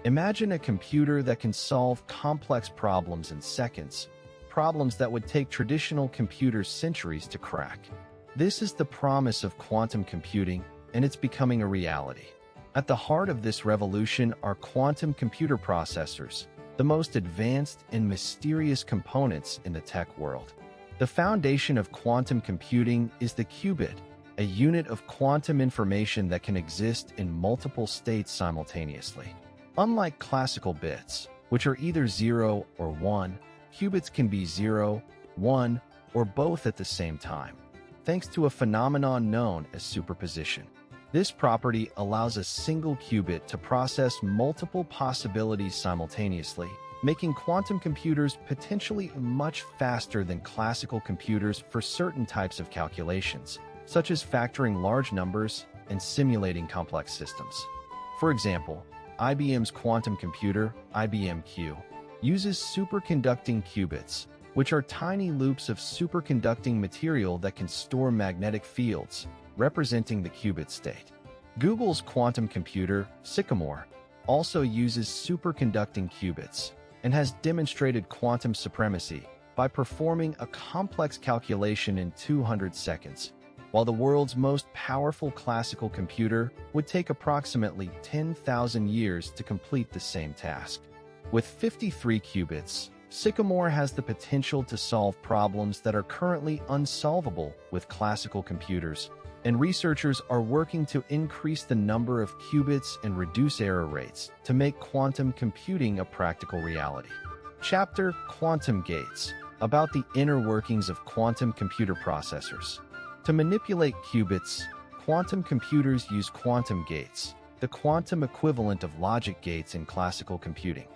Imagine a computer that can solve complex problems in seconds, problems that would take traditional computers centuries to crack. This is the promise of quantum computing, and it's becoming a reality. At the heart of this revolution are quantum computer processors, the most advanced and mysterious components in the tech world. The foundation of quantum computing is the qubit, a unit of quantum information that can exist in multiple states simultaneously. Unlike classical bits, which are either 0 or 1, qubits can be 0, 1, or both at the same time, thanks to a phenomenon known as superposition. This property allows a single qubit to process multiple possibilities simultaneously, making quantum computers potentially much faster than classical computers for certain types of calculations, such as factoring large numbers and simulating complex systems. For example, IBM's quantum computer, IBM Q, uses superconducting qubits, which are tiny loops of superconducting material that can store magnetic fields, representing the qubit state. Google's quantum computer, Sycamore, also uses superconducting qubits and has demonstrated quantum supremacy by performing a complex calculation in 200 seconds, while the world's most powerful classical computer would take approximately 10,000 years to complete the same task. With 53 qubits, Sycamore has the potential to solve problems that are currently unsolvable with classical computers, and researchers are working to increase the number of qubits and reduce error rates to make quantum computing a practical reality. Chapter Quantum Gates, about the inner workings of quantum computer processors. To manipulate qubits, quantum computers use quantum gates, the quantum equivalent of logic gates in classical computing.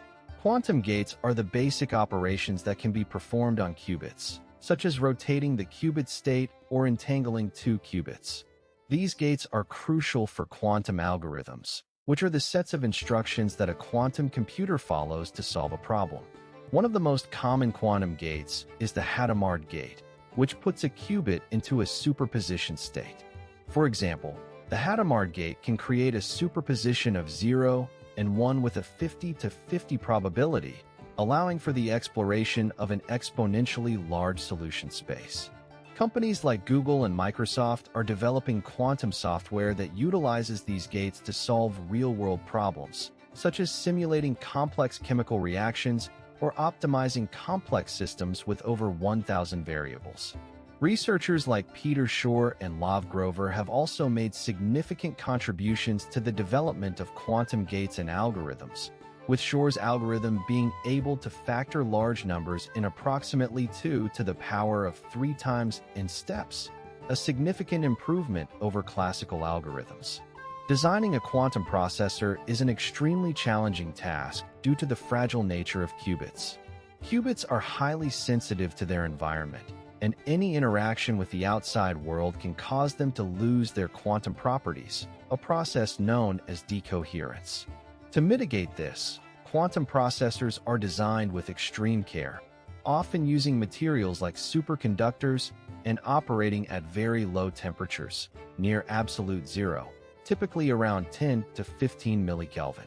Quantum gates are the basic operations that can be performed on qubits, such as rotating the qubit state or entangling two qubits. These gates are crucial for quantum algorithms, which are the sets of instructions that a quantum computer follows to solve a problem. One of the most common quantum gates is the Hadamard gate, which puts a qubit into a superposition state. For example, the Hadamard gate can create a superposition of 0 and 1 with a 50-50 probability, allowing for the exploration of an exponentially large solution space. Companies like Google and Microsoft are developing quantum software that utilizes these gates to solve real-world problems, such as simulating complex chemical reactions or optimizing complex systems with over 1,000 variables. Researchers like Peter Shor and Lav Grover have also made significant contributions to the development of quantum gates and algorithms, with Shor's algorithm being able to factor large numbers in approximately 2 to the power of 3 times in steps, a significant improvement over classical algorithms. Designing a quantum processor is an extremely challenging task due to the fragile nature of qubits. Qubits are highly sensitive to their environment, and any interaction with the outside world can cause them to lose their quantum properties, a process known as decoherence. To mitigate this, quantum processors are designed with extreme care, often using materials like superconductors and operating at very low temperatures, near absolute zero, typically around 10 to 15 millikelvin.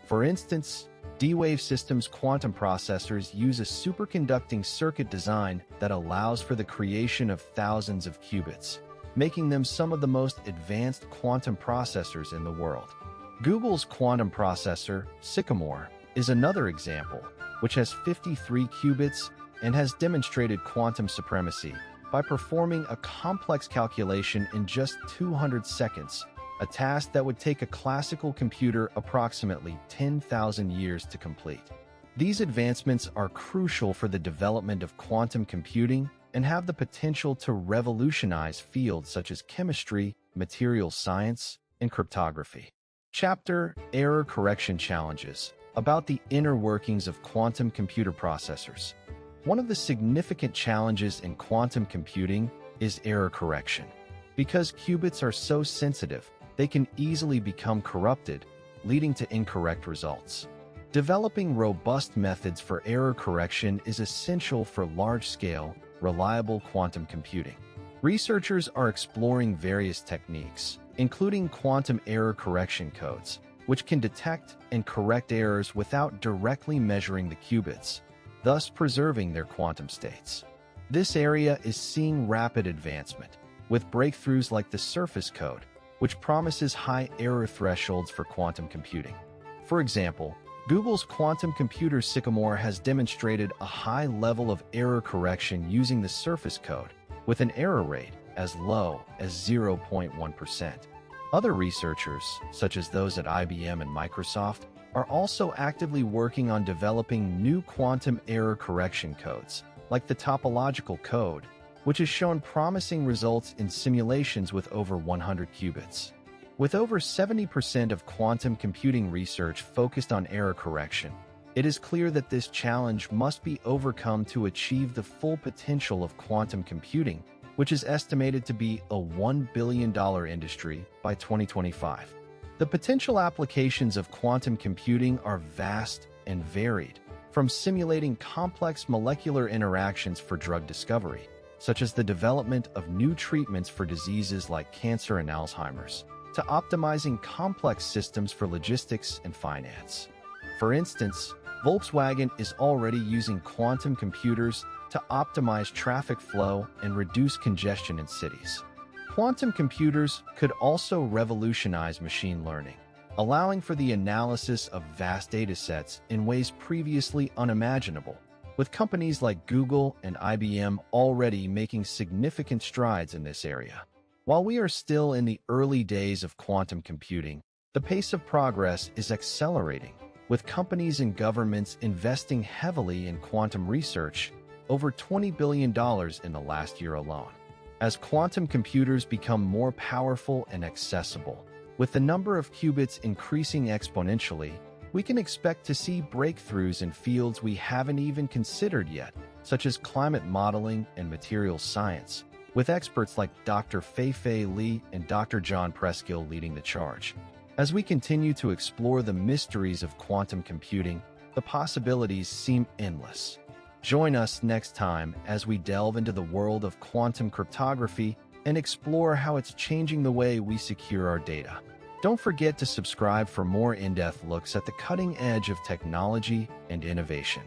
For instance, D-Wave Systems quantum processors use a superconducting circuit design that allows for the creation of thousands of qubits, making them some of the most advanced quantum processors in the world. Google's quantum processor, Sycamore, is another example, which has 53 qubits and has demonstrated quantum supremacy by performing a complex calculation in just 200 seconds, a task that would take a classical computer approximately 10,000 years to complete. These advancements are crucial for the development of quantum computing and have the potential to revolutionize fields such as chemistry, materials science, and cryptography. Chapter Error Correction Challenges, about the inner workings of quantum computer processors. One of the significant challenges in quantum computing is error correction. Because qubits are so sensitive, they can easily become corrupted, leading to incorrect results. Developing robust methods for error correction is essential for large-scale, reliable quantum computing. Researchers are exploring various techniques, including quantum error correction codes, which can detect and correct errors without directly measuring the qubits, thus preserving their quantum states. This area is seeing rapid advancement, with breakthroughs like the surface code, which promises high error thresholds for quantum computing. For example, Google's quantum computer Sycamore has demonstrated a high level of error correction using the surface code, with an error rate as low as 0.1%. Other researchers, such as those at IBM and Microsoft, are also actively working on developing new quantum error correction codes, like the topological code, which has shown promising results in simulations with over 100 qubits. With over 70% of quantum computing research focused on error correction, it is clear that this challenge must be overcome to achieve the full potential of quantum computing, which is estimated to be a $1 billion industry by 2025. The potential applications of quantum computing are vast and varied, from simulating complex molecular interactions for drug discovery, such as the development of new treatments for diseases like cancer and Alzheimer's, to optimizing complex systems for logistics and finance. For instance, Volkswagen is already using quantum computers to optimize traffic flow and reduce congestion in cities. Quantum computers could also revolutionize machine learning, allowing for the analysis of vast datasets in ways previously unimaginable, with companies like Google and IBM already making significant strides in this area. While we are still in the early days of quantum computing, the pace of progress is accelerating, with companies and governments investing heavily in quantum research, over $20 billion in the last year alone. As quantum computers become more powerful and accessible, with the number of qubits increasing exponentially, we can expect to see breakthroughs in fields we haven't even considered yet, such as climate modeling and materials science, with experts like Dr. Fei-Fei Li and Dr. John Preskill leading the charge. As we continue to explore the mysteries of quantum computing, the possibilities seem endless. Join us next time as we delve into the world of quantum cryptography and explore how it's changing the way we secure our data. Don't forget to subscribe for more in-depth looks at the cutting edge of technology and innovation.